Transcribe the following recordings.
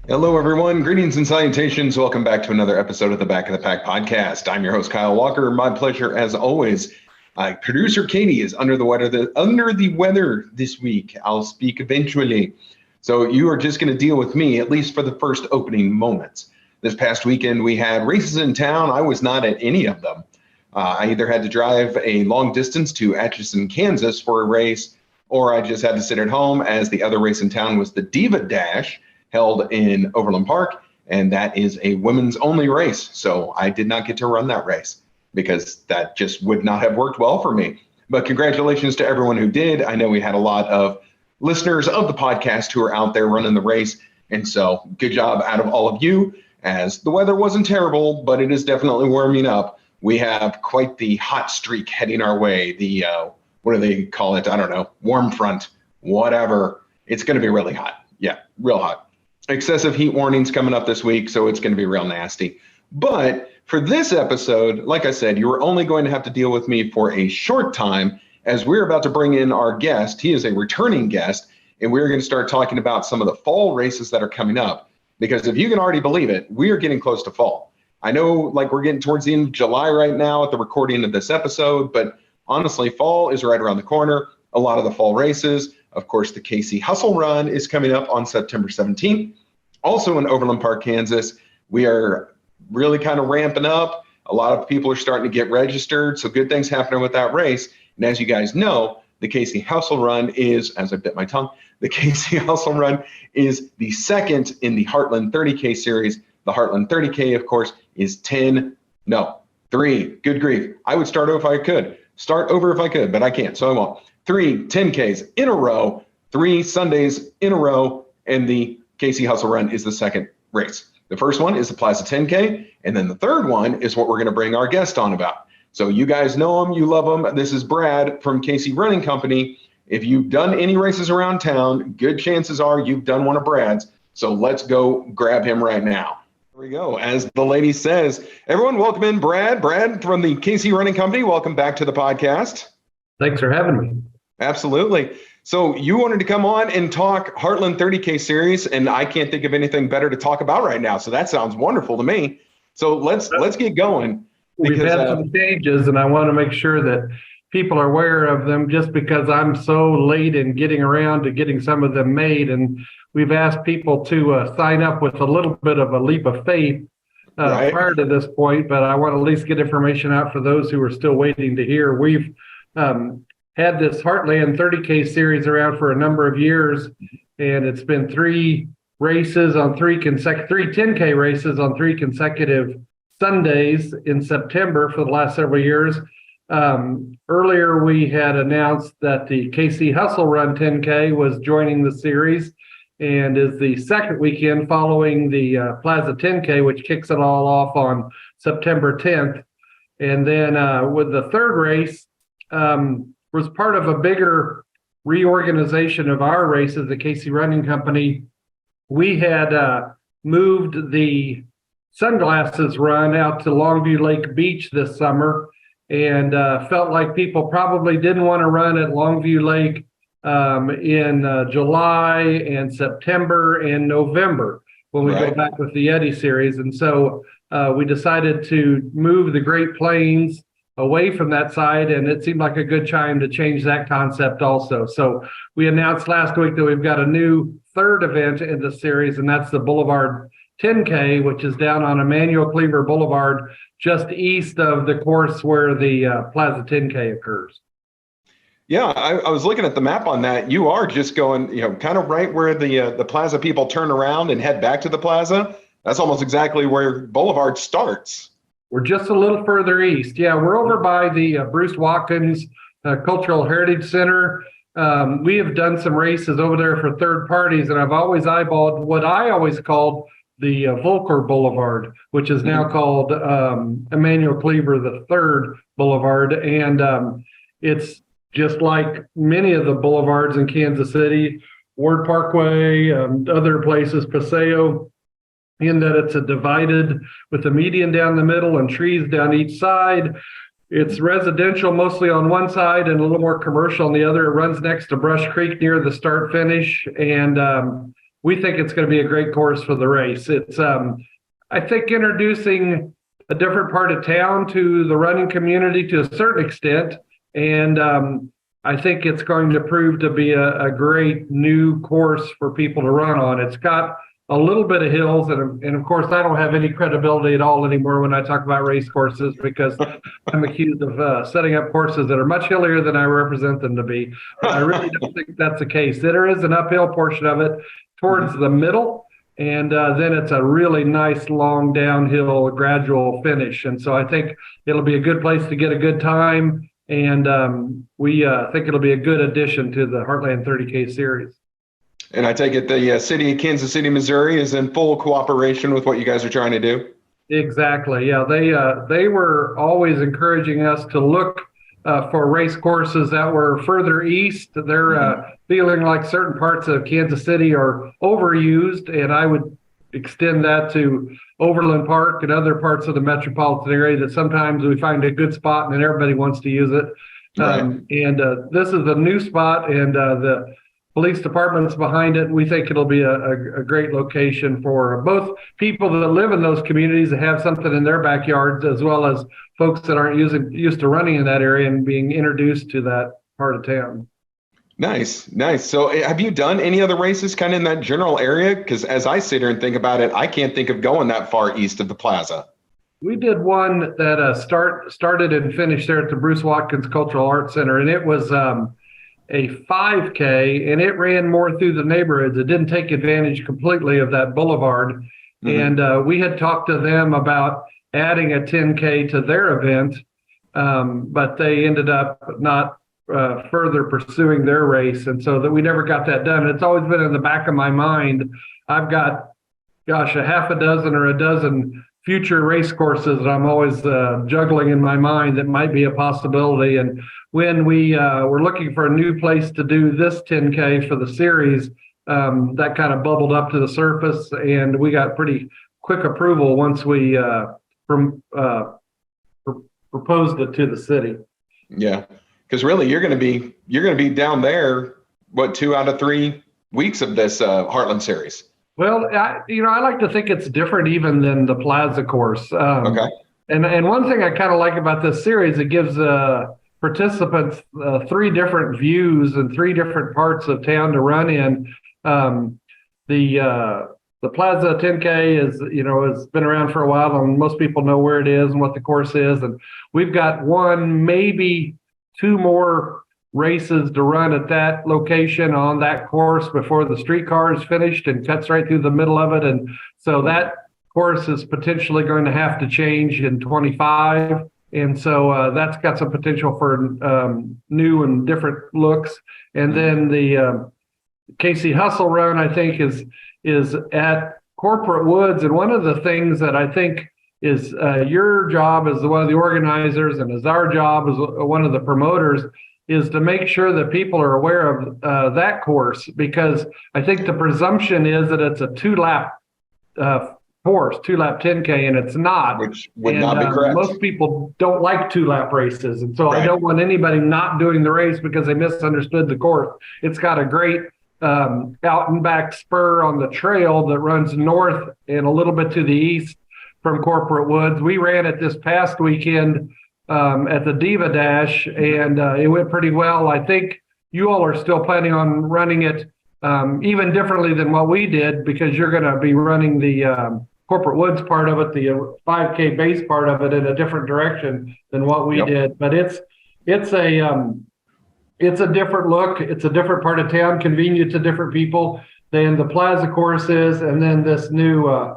Hello, everyone. Greetings and salutations. Welcome back to another episode of the Back of the Pack podcast. I'm your host, Kyle Walker. My pleasure, as always. Producer Katie is under the weather this week. I'll speak eventually. So you are just going to deal with me, at least for the first opening moments. This past weekend, we had races in town. I was not at any of them. I either had to drive a long distance to Atchison, Kansas for a race, or I just had to sit at home, as the other race in town was the Diva Dash, held in Overland Park, and that is a women's only race. So I did not get to run that race because that just would not have worked well for me. But congratulations to everyone who did. I know we had a lot of listeners of the podcast who are out there running the race. And so good job out of all of you, as the weather wasn't terrible, but it is definitely warming up. We have quite the hot streak heading our way. The, what do they call it? I don't know, warm front, whatever. It's going to be really hot. Yeah, real hot. Excessive heat warnings coming up this week, so it's going to be real nasty. But for this episode, like I said, you are only going to have to deal with me for a short time, as we're about to bring in our guest. He is a returning guest, and we're going to start talking about some of the fall races that are coming up. Because if you can already believe it, we are getting close to fall. I know, like, we're getting towards the end of July right now at the recording of this episode, but honestly, fall is right around the corner. A lot of the fall races, of course, the KC Hustle Run is coming up on September 17th. Also in Overland Park, Kansas, we are really kind of ramping up. A lot of people are starting to get registered, so good things happening with that race. And as you guys know, the KC Hustle Run is, as I bit my tongue, the KC Hustle Run is the second in the Heartland 30K series. The Heartland 30K, of course, is 3. Good grief. I would start over if I could, but I can't, so I won't. 3 10Ks in a row, 3 Sundays in a row, and the KC Hustle Run is the second race. The first one is the Plaza 10K, and then the third one is what we're going to bring our guest on about. So you guys know him, you love him. This is Brad from KC Running Company. If you've done any races around town, good chances are you've done one of Brad's. So let's go grab him right now. Here we go. As the lady says, everyone welcome in Brad. Brad from the KC Running Company. Welcome back to the podcast. Thanks for having me. Absolutely. So you wanted to come on and talk Heartland 30K series, and I can't think of anything better to talk about right now. So that sounds wonderful to me. So let's get going. We've had some changes, and I want to make sure that people are aware of them, just because I'm so late in getting around to getting some of them made. And we've asked people to sign up with a little bit of a leap of faith prior to this point, but I want to at least get information out for those who are still waiting to hear. We've had this Heartland 30K series around for a number of years, and it's been 3 races on 3 10K races on 3 consecutive Sundays in September for the last several years. Earlier, we had announced that the KC Hustle Run 10K was joining the series, and is the second weekend following the Plaza 10K, which kicks it all off on September 10th. And then with the third race, was part of a bigger reorganization of our races, the KC Running Company. We had moved the Sunglasses Run out to Longview Lake Beach this summer, and felt like people probably didn't want to run at Longview Lake in July and September and November when we go back with the Yeti series. And so we decided to move the Great Plains away from that side, and it seemed like a good time to change that concept also. So we announced last week that we've got a new third event in the series, and that's the Boulevard 10K, which is down on Emmanuel Cleaver Boulevard, just east of the course where the Plaza 10K occurs. Yeah, I was looking at the map on that. You are just going, kind of right where the Plaza people turn around and head back to the Plaza. That's almost exactly where Boulevard starts. We're just a little further east. Yeah, we're over by the Bruce Watkins Cultural Heritage Center. We have done some races over there for third parties, and I've always eyeballed what I always called the Volker Boulevard, which is now called Emmanuel Cleaver the Third Boulevard. And it's just like many of the boulevards in Kansas City, Ward Parkway, other places, Paseo, in that it's a divided with a median down the middle and trees down each side. It's residential mostly on one side and a little more commercial on the other. It runs next to Brush Creek near the start finish. And we think it's going to be a great course for the race. It's, I think, introducing a different part of town to the running community to a certain extent. And I think it's going to prove to be a great new course for people to run on. It's got a little bit of hills, and of course, I don't have any credibility at all anymore when I talk about race courses, because I'm accused of setting up courses that are much hillier than I represent them to be. But I really don't think that's the case. There is an uphill portion of it towards the middle, and then it's a really nice long downhill gradual finish. And so I think it'll be a good place to get a good time, and we think it'll be a good addition to the Heartland 30K series. And I take it the city of Kansas City, Missouri is in full cooperation with what you guys are trying to do? Exactly. Yeah, they were always encouraging us to look for race courses that were further east. They're feeling like certain parts of Kansas City are overused, and I would extend that to Overland Park and other parts of the metropolitan area that sometimes we find a good spot and then everybody wants to use it. Right. And this is a new spot, and the police department's behind it. We think it'll be a great location for both people that live in those communities that have something in their backyards, as well as folks that aren't used to running in that area and being introduced to that part of town. Nice. So have you done any other races kind of in that general area? Because as I sit here and think about it, I can't think of going that far east of the plaza. We did one that started and finished there at the Bruce Watkins Cultural Arts Center, and it was a 5K, and it ran more through the neighborhoods. It didn't take advantage completely of that boulevard. And we had talked to them about adding a 10K to their event, but they ended up not further pursuing their race. And so that we never got that done. It's always been in the back of my mind. I've got, a half a dozen or a dozen future race courses that I'm always juggling in my mind that might be a possibility. And when we were looking for a new place to do this 10K for the series, that kind of bubbled up to the surface, and we got pretty quick approval once we proposed it to the city. Yeah, because really you're going to be down there, what, 2 out of 3 weeks of this Heartland series? Well, I like to think it's different even than the Plaza course. Okay. And one thing I kind of like about this series, it gives participants 3 different views and 3 different parts of town to run in. The Plaza 10K has been around for a while, and most people know where it is and what the course is. And we've got 1, maybe 2 more races to run at that location on that course before the streetcar is finished and cuts right through the middle of it. And so that course is potentially going to have to change in 25. And so that's got some potential for new and different looks. And then the Casey Hustle Run, I think, is at Corporate Woods. And one of the things that I think is your job as one of the organizers and as our job as one of the promoters is to make sure that people are aware of that course, because I think the presumption is that it's a 2-lap course, 2-lap 10K, and it's not. Which would not be correct. Most people don't like 2-lap races, and so right. I don't want anybody not doing the race because they misunderstood the course. It's got a great out and back spur on the trail that runs north and a little bit to the east from Corporate Woods. We ran it this past weekend at the Diva Dash, and it went pretty well. I think you all are still planning on running it even differently than what we did, because you're going to be running the Corporate Woods part of it, the 5K base part of it, in a different direction than what we did. But it's a different look. It's a different part of town, convenient to different people than the Plaza course is, and then this new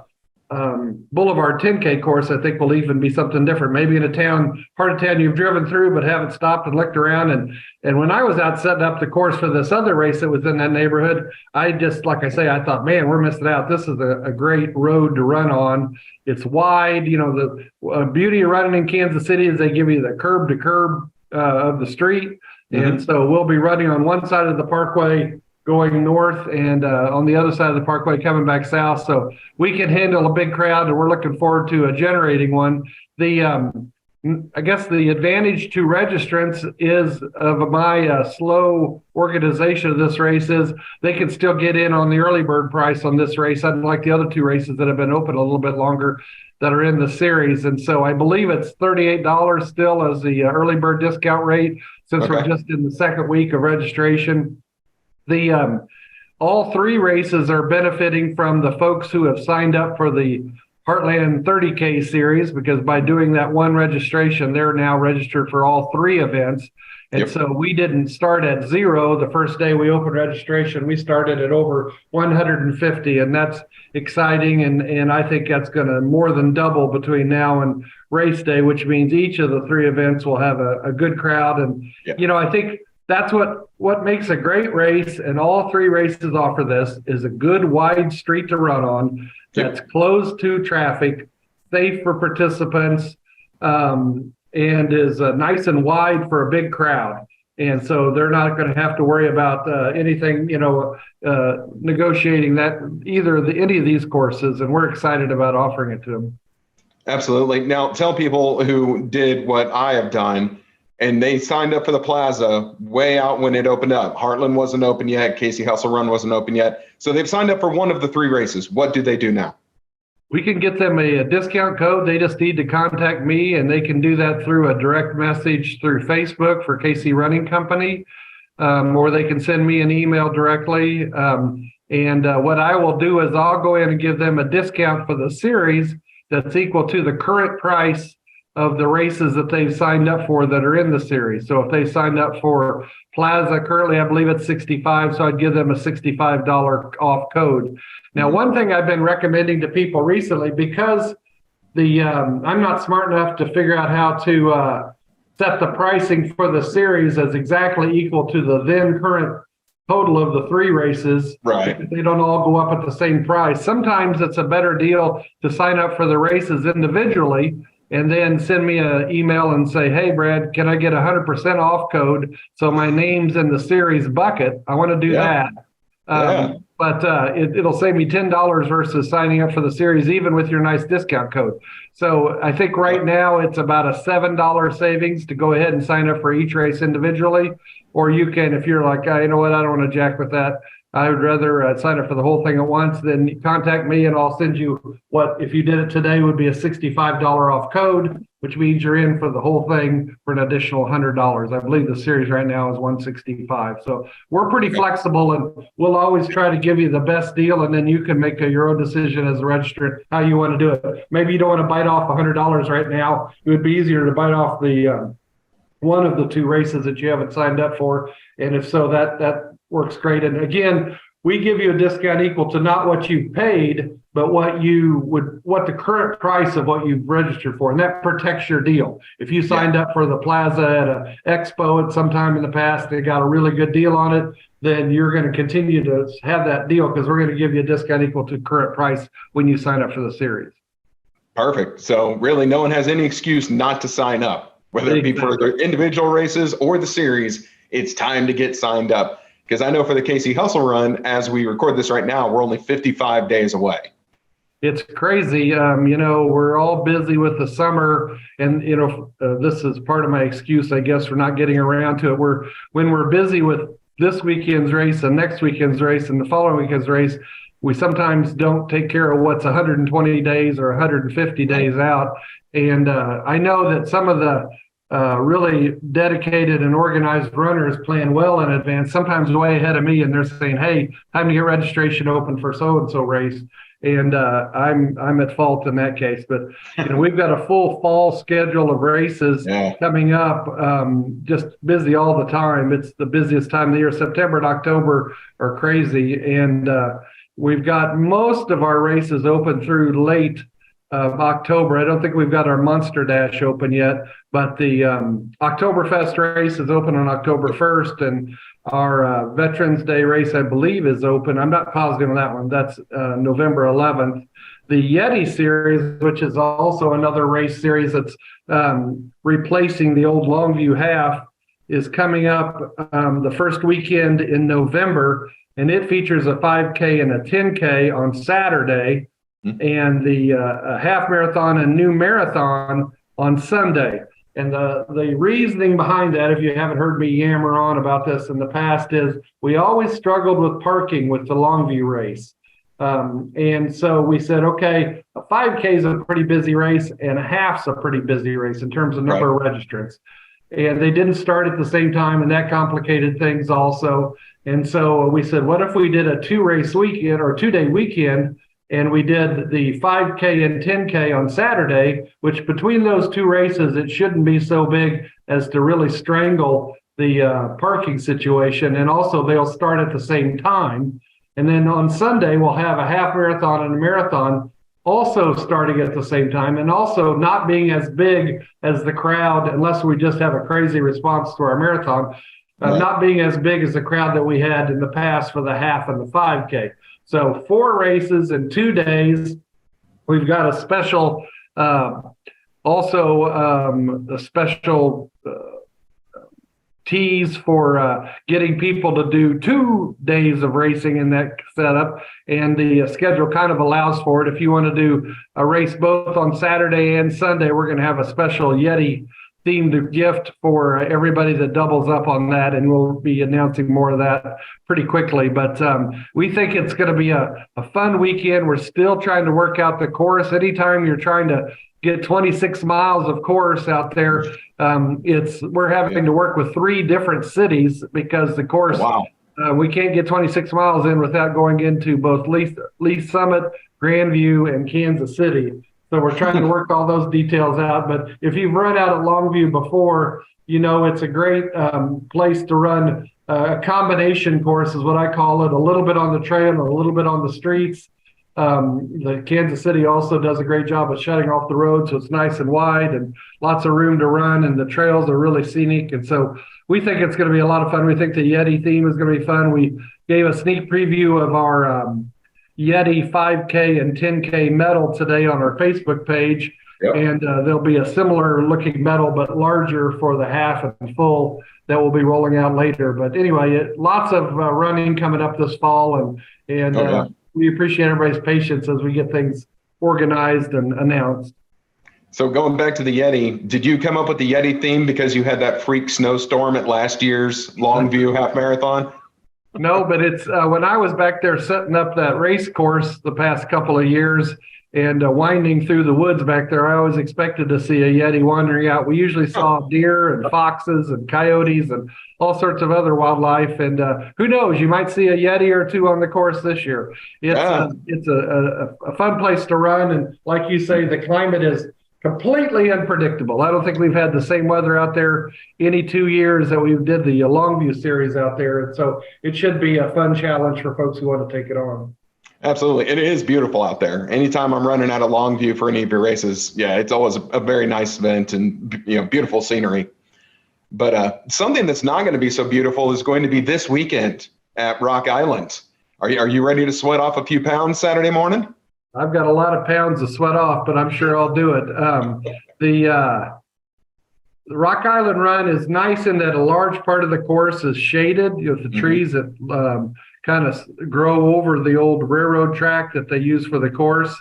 Boulevard 10K course, I think, will even be something different. Maybe in a part of town you've driven through but haven't stopped and looked around. And when I was out setting up the course for this other race that was in that neighborhood, I just, like I say, I thought, man, we're missing out. This is a great road to run on. It's wide. The beauty of running in Kansas City is they give you the curb to curb of the street. And so we'll be running on one side of the parkway going north, and on the other side of the parkway coming back south. So we can handle a big crowd, and we're looking forward to generating one. The I guess the advantage to registrants is of my slow organization of this race is they can still get in on the early bird price on this race, unlike the other two races that have been open a little bit longer that are in the series. And so I believe it's $38 still as the early bird discount rate since we're just in the second week of registration. The all three races are benefiting from the folks who have signed up for the Heartland 30K series, because by doing that one registration, they're now registered for all three events. And so we didn't start at 0 the first day we opened registration. We started at over 150, and that's exciting. And I think that's going to more than double between now and race day, which means each of the three events will have a good crowd. And, I think that's what makes a great race, and all three races offer this, is a good wide street to run on that's closed to traffic, safe for participants, and is nice and wide for a big crowd. And so they're not going to have to worry about anything, negotiating that any of these courses, and we're excited about offering it to them. Absolutely. Now, tell people who did what I have done, and they signed up for the Plaza way out when it opened up. Heartland wasn't open yet. Casey Hustle Run wasn't open yet. So they've signed up for one of the three races. What do they do now? We can get them a discount code. They just need to contact me, and they can do that through a direct message through Facebook for KC Running Company, or they can send me an email directly. And what I will do is I'll go in and give them a discount for the series that's equal to the current price of the races that they've signed up for that are in the series. So if they signed up for Plaza, currently I believe it's $65, so I'd give them a $65 off code. Now, one thing I've been recommending to people recently, because I'm not smart enough to figure out how to set the pricing for the series as exactly equal to the then current total of the three races. Right. They don't all go up at the same price. Sometimes it's a better deal to sign up for the races individually and then send me an email and say, hey, Brad, can I get 100% off code so my name's in the series bucket? I want to do that. But it'll save me $10 versus signing up for the series, even with your nice discount code. So I think right now it's about a $7 savings to go ahead and sign up for each race individually. Or you can, if you're like, you know what, I don't want to jack with that, I would rather sign up for the whole thing at once, then contact me and I'll send you what, if you did it today, would be a $65 off code, which means you're in for the whole thing for an additional $100. I believe the series right now is $165. So we're pretty flexible, and we'll always try to give you the best deal, and then you can make your own decision as a registrant how you want to do it. Maybe you don't want to bite off $100 right now. It would be easier to bite off the one of the two races that you haven't signed up for. And if so, that works great. And again, we give you a discount equal to not what you paid, but what the current price of what you've registered for. And that protects your deal. If you signed up for the Plaza at an expo at some time in the past, they got a really good deal on it, then you're going to continue to have that deal, because we're going to give you a discount equal to current price when you sign up for the series. Perfect. So really no one has any excuse not to sign up, whether it be for the individual races or the series. It's time to get signed up, because I know for the KC Hustle Run, as we record this right now, we're only 55 days away. It's crazy. We're all busy with the summer, and, this is part of my excuse, I guess, for not getting around to it. When we're busy with this weekend's race and next weekend's race and the following weekend's race, we sometimes don't take care of what's 120 days or 150 days out. And I know that some of the really dedicated and organized runners plan well in advance, sometimes way ahead of me, and they're saying, hey, time to get registration open for so-and-so race. And I'm at fault in that case. But we've got a full fall schedule of races coming up, just busy all the time. It's the busiest time of the year. September and October are crazy. And we've got most of our races open through late October. I don't think we've got our Monster Dash open yet, but the Oktoberfest race is open on October 1st, and our Veterans Day race, I believe, is open. I'm not positive on that one. That's November 11th. The Yeti series, which is also another race series that's replacing the old Longview Half, is coming up the first weekend in November, and it features a 5K and a 10K on Saturday, and the half marathon and new marathon on Sunday. And the reasoning behind that, if you haven't heard me yammer on about this in the past, is we always struggled with parking with the Longview race. And so we said, okay, a 5K is a pretty busy race and a half's a pretty busy race in terms of number of registrants. And they didn't start at the same time, and that complicated things also. And so we said, what if we did a 2-race weekend or 2-day weekend, and we did the 5K and 10K on Saturday, which between those 2 races, it shouldn't be so big as to really strangle the parking situation. And also they'll start at the same time. And then on Sunday, we'll have a half marathon and a marathon also starting at the same time, and also not being as big as the crowd, unless we just have a crazy response to our marathon, not being as big as the crowd that we had in the past for the half and the 5K. So 4 races in 2 days. We've got a special, a special tease for getting people to do 2 days of racing in that setup, and the schedule kind of allows for it. If you want to do a race both on Saturday and Sunday, we're going to have a special Yeti themed gift for everybody that doubles up on that, and we'll be announcing more of that pretty quickly. But we think it's going to be a fun weekend. We're still trying to work out the course. Anytime you're trying to get 26 miles of course out there, we're having to work with 3 different cities because the course, we can't get 26 miles in without going into both Lee Summit, Grandview, and Kansas City. So we're trying to work all those details out. But if you've run out at Longview before, you know it's a great place to run a combination course is what I call it, a little bit on the trail and a little bit on the streets. The Kansas City also does a great job of shutting off the road, so it's nice and wide and lots of room to run, and the trails are really scenic. And so we think it's going to be a lot of fun. We think the Yeti theme is going to be fun. We gave a sneak preview of our Yeti 5K and 10K medal today on our Facebook page. And there'll be a similar looking medal, but larger for the half and full that we'll be rolling out later. But anyway, lots of running coming up this fall, and we appreciate everybody's patience as we get things organized and announced. So going back to the Yeti, did you come up with the Yeti theme because you had that freak snowstorm at last year's Longview half marathon? No, but it's when I was back there setting up that race course the past couple of years and winding through the woods back there, I always expected to see a Yeti wandering out. We usually saw deer and foxes and coyotes and all sorts of other wildlife. And who knows, you might see a Yeti or 2 on the course this year. It's a fun place to run. And like you say, the climate is completely unpredictable. I don't think we've had the same weather out there any 2 years that we did the Longview series out there. And so it should be a fun challenge for folks who want to take it on. Absolutely. It is beautiful out there. Anytime I'm running out of Longview for any of your races, it's always a very nice event and, beautiful scenery. But something that's not going to be so beautiful is going to be this weekend at Rock Island. Are you ready to sweat off a few pounds Saturday morning? I've got a lot of pounds to sweat off, but I'm sure I'll do it. The Rock Island run is nice in that a large part of the course is shaded with the trees that kind of grow over the old railroad track that they use for the course.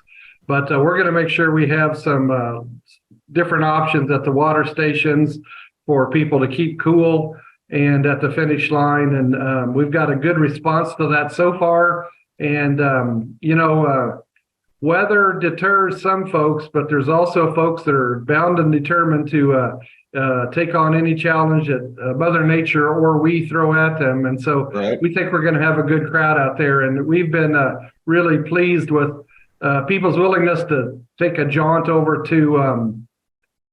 But we're going to make sure we have some different options at the water stations for people to keep cool and at the finish line. And we've got a good response to that so far. And, weather deters some folks, but there's also folks that are bound and determined to take on any challenge that Mother Nature or we throw at them. And so we think we're going to have a good crowd out there. And we've been really pleased with people's willingness to take a jaunt over to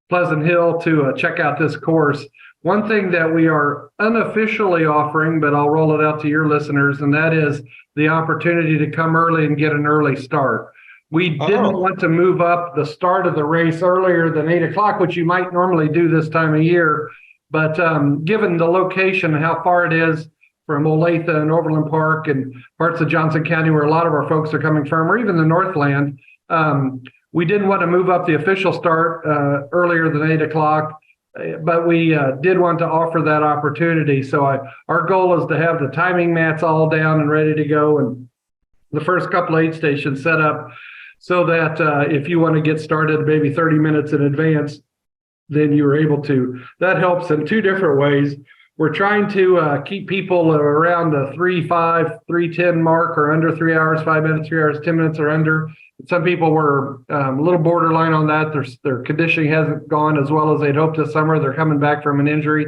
Pleasant Hill to check out this course. One thing that we are unofficially offering, but I'll roll it out to your listeners, and that is the opportunity to come early and get an early start. We didn't want to move up the start of the race earlier than 8 o'clock, which you might normally do this time of year. But given the location, how far it is from Olathe and Overland Park and parts of Johnson County where a lot of our folks are coming from, or even the Northland, we didn't want to move up the official start earlier than 8 o'clock. But we did want to offer that opportunity. So our goal is to have the timing mats all down and ready to go, and the first couple of aid stations set up so that if you want to get started maybe 30 minutes in advance, then you're able to, that helps in two different ways. We're trying to keep people around the 3:05, 3:10 mark or under 3 hours, 5 minutes, 3 hours, 10 minutes or under. Some people were a little borderline on that. Their conditioning hasn't gone as well as they'd hoped this summer. They're coming back from an injury.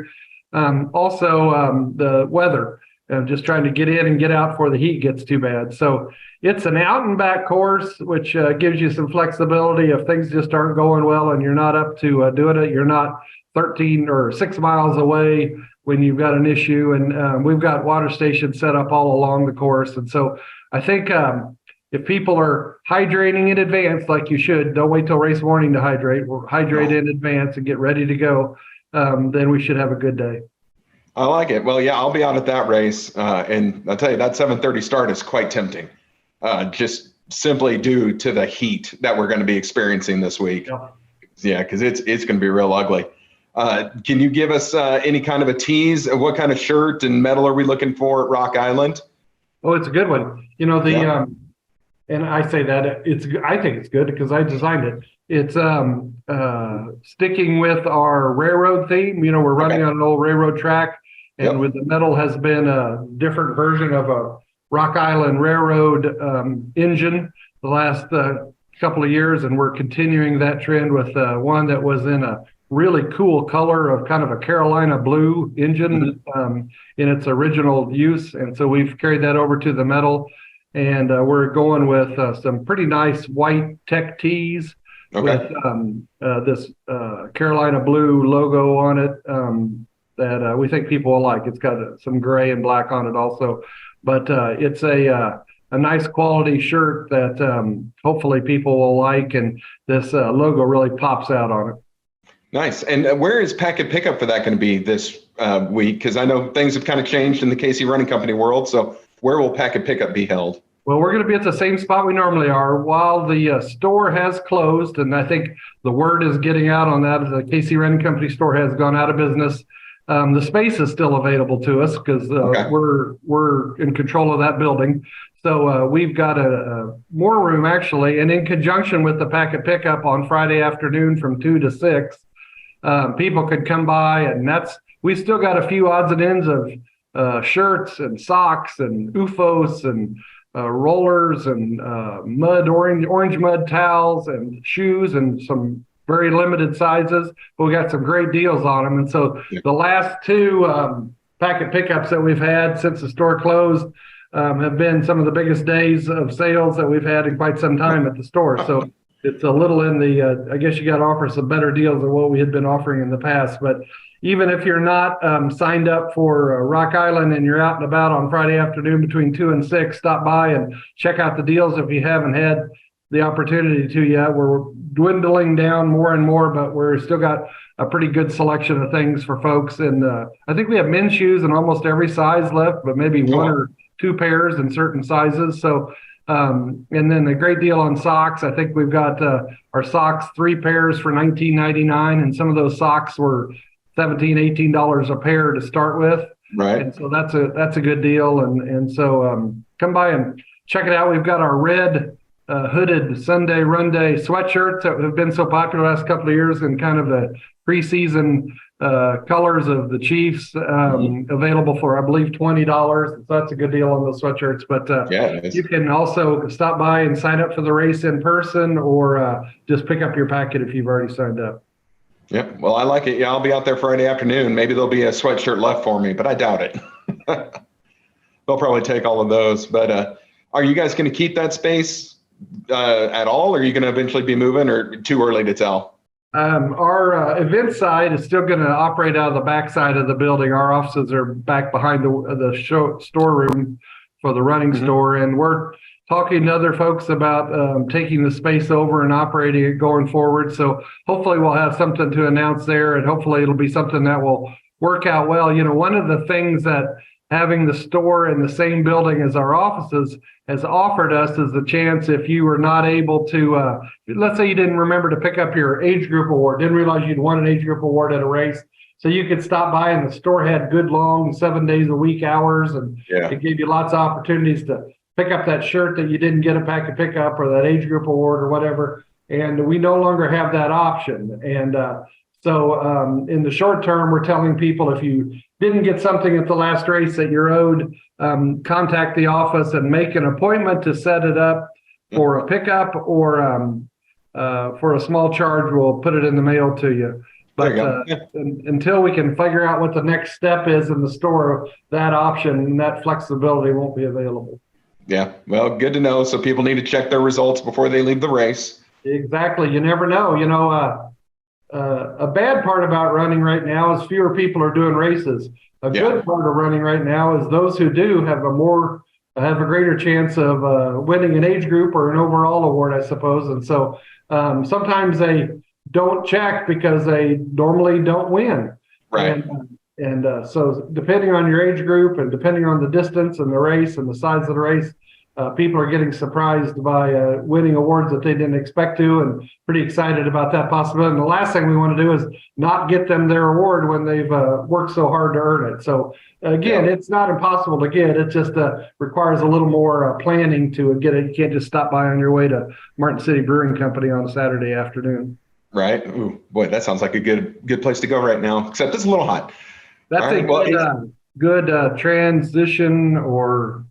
Also, the weather, just trying to get in and get out before the heat gets too bad. So it's an out and back course, which gives you some flexibility if things just aren't going well and you're not up to doing it. You're not 13 or 6 miles away when you've got an issue. And we've got water stations set up all along the course. And so I think if people are hydrating in advance, like you should, don't wait till race morning to hydrate. We'll hydrate in advance and get ready to go. Then we should have a good day. I like it. Well, yeah, I'll be out at that race. And I'll tell you, that 7:30 start is quite tempting, just simply due to the heat that we're going to be experiencing this week. Yeah, because it's going to be real ugly. Can you give us any kind of a tease of what kind of shirt and medal are we looking for at Rock Island? Oh, it's a good one. You know, and I say that I think it's good because I designed it. It's sticking with our railroad theme. You know, we're running on an old railroad track, and with the medal has been a different version of a Rock Island Railroad engine the last couple of years, and we're continuing that trend with one that was in a really cool color of kind of a Carolina blue engine in its original use. And so we've carried that over to the medal, and we're going with some pretty nice white tech tees with this Carolina blue logo on it that we think people will like. It's got some gray and black on it also, but it's a nice quality shirt that hopefully people will like, and this logo really pops out on it. Nice. And where is packet pickup for that going to be this week? Because I know things have kind of changed in the KC Running Company world. So where will packet pickup be held? Well, we're going to be at the same spot we normally are. While the store has closed, and I think the word is getting out on that, the KC Running Company store has gone out of business. The space is still available to us because we're in control of that building. So we've got a more room actually, and in conjunction with the packet pickup on Friday afternoon from 2 to 6, people could come by, and we still got a few odds and ends of shirts and socks and UFOs and rollers and orange mud towels and shoes and some very limited sizes, but we got some great deals on them. And so the last two packet pickups that we've had since the store closed have been some of the biggest days of sales that we've had in quite some time at the store. So it's a little in the, I guess you got to offer some better deals than what we had been offering in the past. But even if you're not signed up for Rock Island and you're out and about on Friday afternoon between 2 and 6, stop by and check out the deals if you haven't had the opportunity to yet. We're dwindling down more and more, but we're still got a pretty good selection of things for folks. And I think we have men's shoes in almost every size left, but maybe one or two pairs in certain sizes. So and then a great deal on socks. I think we've got our socks, 3 pairs for $19.99, and some of those socks were $17, $18 a pair to start with. Right. And so that's a good deal. And so come by and check it out. We've got our red hooded Sunday Run Day sweatshirts that have been so popular the last couple of years, and kind of the preseason colors of the Chiefs available for, I believe, $20. So that's a good deal on those sweatshirts. But you can also stop by and sign up for the race in person, or just pick up your packet if you've already signed up. Yeah, well, I like it. Yeah, I'll be out there Friday afternoon. Maybe there'll be a sweatshirt left for me, but I doubt it. They'll probably take all of those. But are you guys going to keep that space at all? Or are you going to eventually be moving, or too early to tell? Our event side is still going to operate out of the back side of the building. Our offices are back behind the storeroom for the running store, and we're talking to other folks about taking the space over and operating it going forward. So hopefully we'll have something to announce there, and hopefully it'll be something that will work out well. You know, one of the things that having the store in the same building as our offices has offered us is the chance, if you were not able to, let's say you didn't remember to pick up your age group award, didn't realize you'd won an age group award at a race. So you could stop by, and the store had good long 7 days a week hours, and it gave you lots of opportunities to pick up that shirt that you didn't get a packet pickup, or that age group award or whatever. And we no longer have that option. And So in the short term, we're telling people if you didn't get something at the last race that you're owed, contact the office and make an appointment to set it up for a pickup, or for a small charge, we'll put it in the mail to you. But until we can figure out what the next step is in the store, that option and that flexibility won't be available. Yeah, well, good to know. So people need to check their results before they leave the race. Exactly. You never know. A bad part about running right now is fewer people are doing races. A good part of running right now is those who do have a greater chance of winning an age group or an overall award, I suppose. And so sometimes they don't check because they normally don't win. Right. And so depending on your age group and depending on the distance and the race and the size of the race, people are getting surprised by winning awards that they didn't expect to, and pretty excited about that possibility. And the last thing we want to do is not get them their award when they've worked so hard to earn it. So again, it's not impossible to get. It just requires a little more planning to get it. You can't just stop by on your way to Martin City Brewing Company on a Saturday afternoon. Right. Ooh, boy, that sounds like a good place to go right now, except it's a little hot. That's good transition, or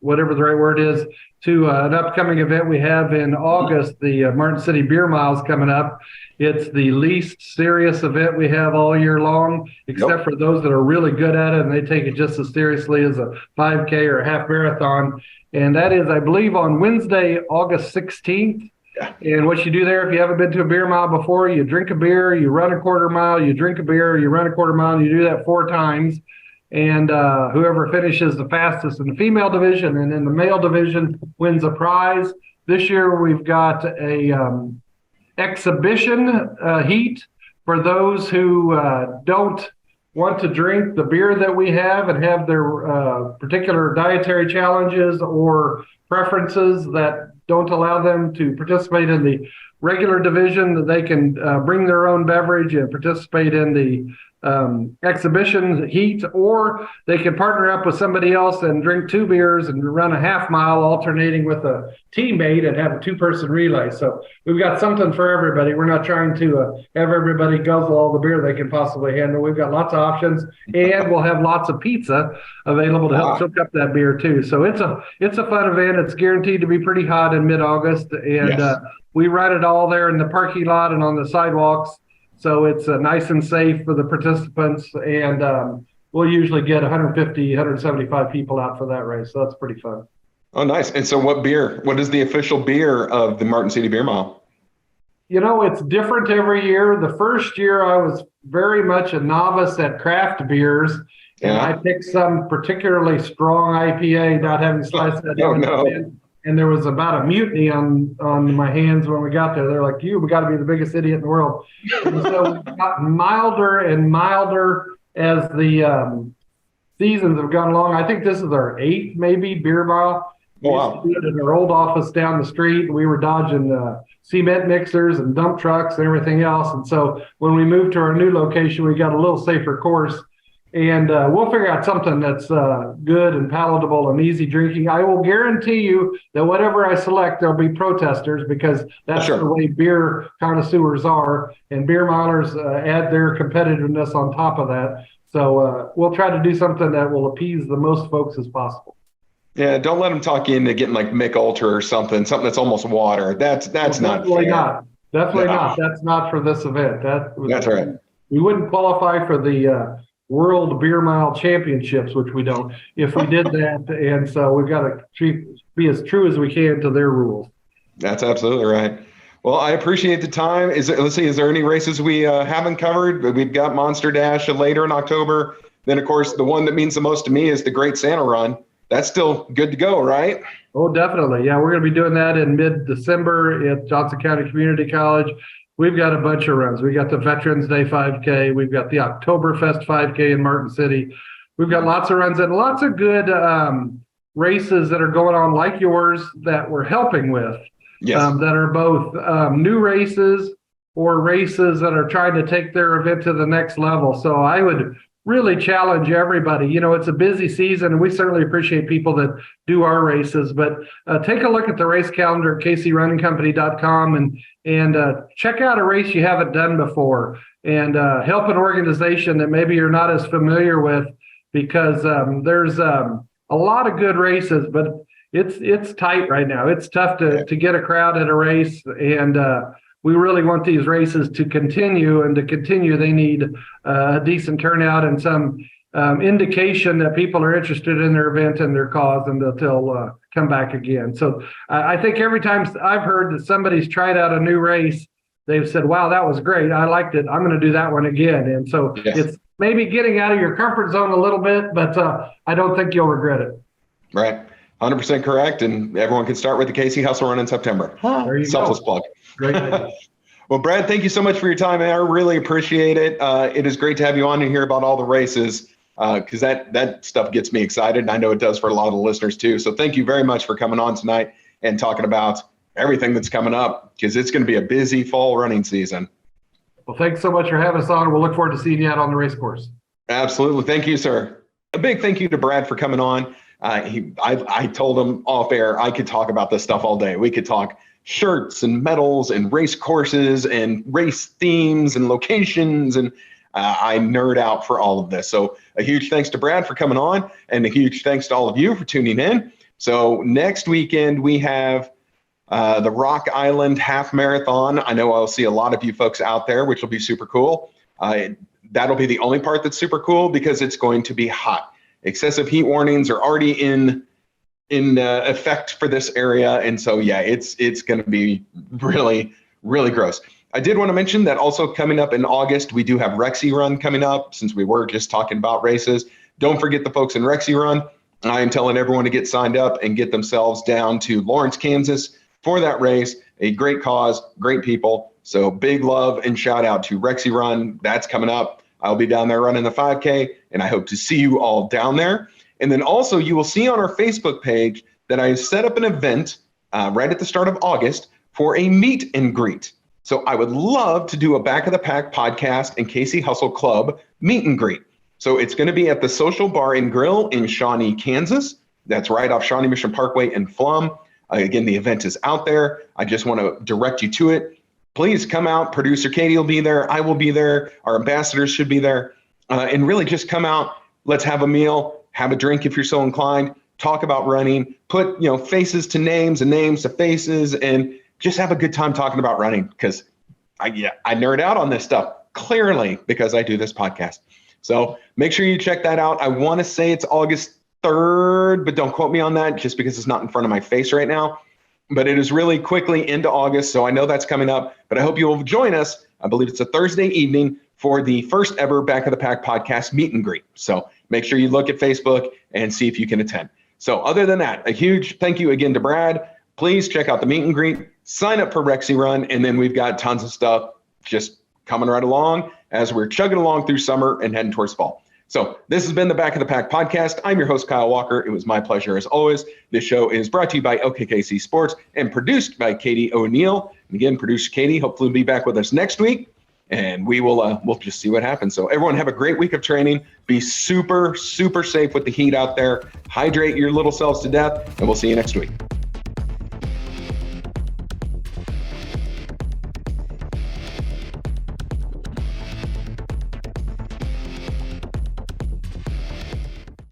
whatever the right word is, to an upcoming event we have in August. The Martin City Beer Mile is coming up. It's the least serious event we have all year long, except for those that are really good at it and they take it just as seriously as a 5K or a half marathon. And that is, I believe, on Wednesday, August 16th. And what you do there, if you haven't been to a beer mile before, you drink a beer, you run a quarter mile, you drink a beer, you run a quarter mile, and you do that 4 times. And whoever finishes the fastest in the female division and in the male division wins a prize. This year we've got a exhibition heat for those who don't want to drink the beer that we have and have their particular dietary challenges or preferences that don't allow them to participate in the regular division. That they can bring their own beverage and participate in the exhibition heat, or they can partner up with somebody else and drink 2 beers and run a half mile alternating with a teammate and have a 2-person relay. So we've got something for everybody. We're not trying to have everybody guzzle all the beer they can possibly handle. We've got lots of options, and we'll have lots of pizza available to help soak up that beer too. So it's a fun event. It's guaranteed to be pretty hot in mid-August, and we run it all there in the parking lot and on the sidewalks. So it's nice and safe for the participants, and we'll usually get 150, 175 people out for that race. So that's pretty fun. Oh, nice. And so what is the official beer of the Martin City Beer Mile? It's different every year. The first year I was very much a novice at craft beers, and I picked some particularly strong IPA, not having sliced that down. And there was about a mutiny on my hands when we got there. They're like, we got to be the biggest idiot in the world. And so we got milder and milder as the seasons have gone along. I think this is our 8th, maybe, beer mile. We used to do it in our old office down the street. We were dodging cement mixers and dump trucks and everything else. And so when we moved to our new location, we got a little safer course. And we'll figure out something that's good and palatable and easy drinking. I will guarantee you that whatever I select, there'll be protesters, because that's the way beer connoisseurs are. And beer milers add their competitiveness on top of that. So we'll try to do something that will appease the most folks as possible. Yeah, don't let them talk you into getting like Mick Ultra or something that's almost water. That's not fair. Definitely not. That's not for this event. That's right. We wouldn't qualify for the World Beer Mile Championships, which we don't, if we did that. And so we've got to be as true as we can to their rules. That's absolutely right. Well, I appreciate the time. Is there any races we haven't covered? We've got Monster Dash later in October. Then, of course, the one that means the most to me is the Great Santa Run. That's still good to go, right? Oh, definitely. Yeah, we're going to be doing that in mid-December at Johnson County Community College. We've got a bunch of runs. We got the Veterans Day 5K. We've got the Oktoberfest 5K in Martin City. We've got lots of runs and lots of good races that are going on like yours that we're helping with. That are both new races or races that are trying to take their event to the next level. So I would really challenge everybody. It's a busy season, and we certainly appreciate people that do our races, but take a look at the race calendar at kcrunningcompany.com and check out a race you haven't done before, and help an organization that maybe you're not as familiar with, because there's a lot of good races, but it's tight right now. It's tough to get a crowd at a race, and we really want these races to continue, and to continue, they need a decent turnout and some indication that people are interested in their event and their cause, and that they'll come back again. So I think every time I've heard that somebody's tried out a new race, they've said, wow, that was great. I liked it. I'm going to do that one again. And so It's maybe getting out of your comfort zone a little bit, but I don't think you'll regret it. Right. 100% correct. And everyone can start with the KC Hustle Run in September. There you Selfless go. plug. Great. Well, Brad, thank you so much for your time. I really appreciate it. It is great to have you on and hear about all the races, because that stuff gets me excited. And I know it does for a lot of the listeners too. So thank you very much for coming on tonight and talking about everything that's coming up, because it's going to be a busy fall running season. Well, thanks so much for having us on. We'll look forward to seeing you out on the race course. Absolutely. Thank you, sir. A big thank you to Brad for coming on. I told him off air I could talk about this stuff all day. We could talk shirts and medals and race courses and race themes and locations, and I nerd out for all of this. So a huge thanks to Brad for coming on, and a huge thanks to all of you for tuning in. So next weekend we have the Rock Island Half Marathon. I know I'll see a lot of you folks out there, which will be super cool. That'll be the only part that's super cool, because it's going to be hot. Excessive heat warnings are already in effect for this area. And so, it's going to be really, really gross. I did want to mention that also coming up in August, we do have Rexy Run coming up, since we were just talking about races. Don't forget the folks in Rexy Run. I am telling everyone to get signed up and get themselves down to Lawrence, Kansas for that race. A great cause, great people. So big love and shout out to Rexy Run. That's coming up. I'll be down there running the 5K, and I hope to see you all down there. And then also you will see on our Facebook page that I set up an event right at the start of August for a meet and greet. So I would love to do a Back of the Pack podcast and KC Hustle Club meet and greet. So it's going to be at the Social Bar and Grill in Shawnee, Kansas. That's right off Shawnee Mission Parkway in Flum. Again, the event is out there. I just want to direct you to it. Please come out. Producer Katie will be there. I will be there. Our ambassadors should be there. And really just come out. Let's have a meal, have a drink if you're so inclined, talk about running, put faces to names and names to faces, and just have a good time talking about running, because I nerd out on this stuff, clearly, because I do this podcast. So make sure you check that out. I want to say it's August 3rd, but don't quote me on that just because it's not in front of my face right now. But it is really quickly into August, so I know that's coming up. But I hope you will join us. I believe it's a Thursday evening for the first ever Back of the Pack podcast meet and greet. So make sure you look at Facebook and see if you can attend. So other than that, a huge thank you again to Brad. Please check out the meet and greet, sign up for Rexy Run, and then we've got tons of stuff just coming right along as we're chugging along through summer and heading towards fall. So this has been the Back of the Pack podcast. I'm your host, Kyle Walker. It was my pleasure as always. This show is brought to you by LKKC Sports and produced by Katie O'Neill. And again, producer Katie, hopefully will be back with us next week, and we'll just see what happens. So everyone have a great week of training. Be super, super safe with the heat out there. Hydrate your little selves to death, and we'll see you next week.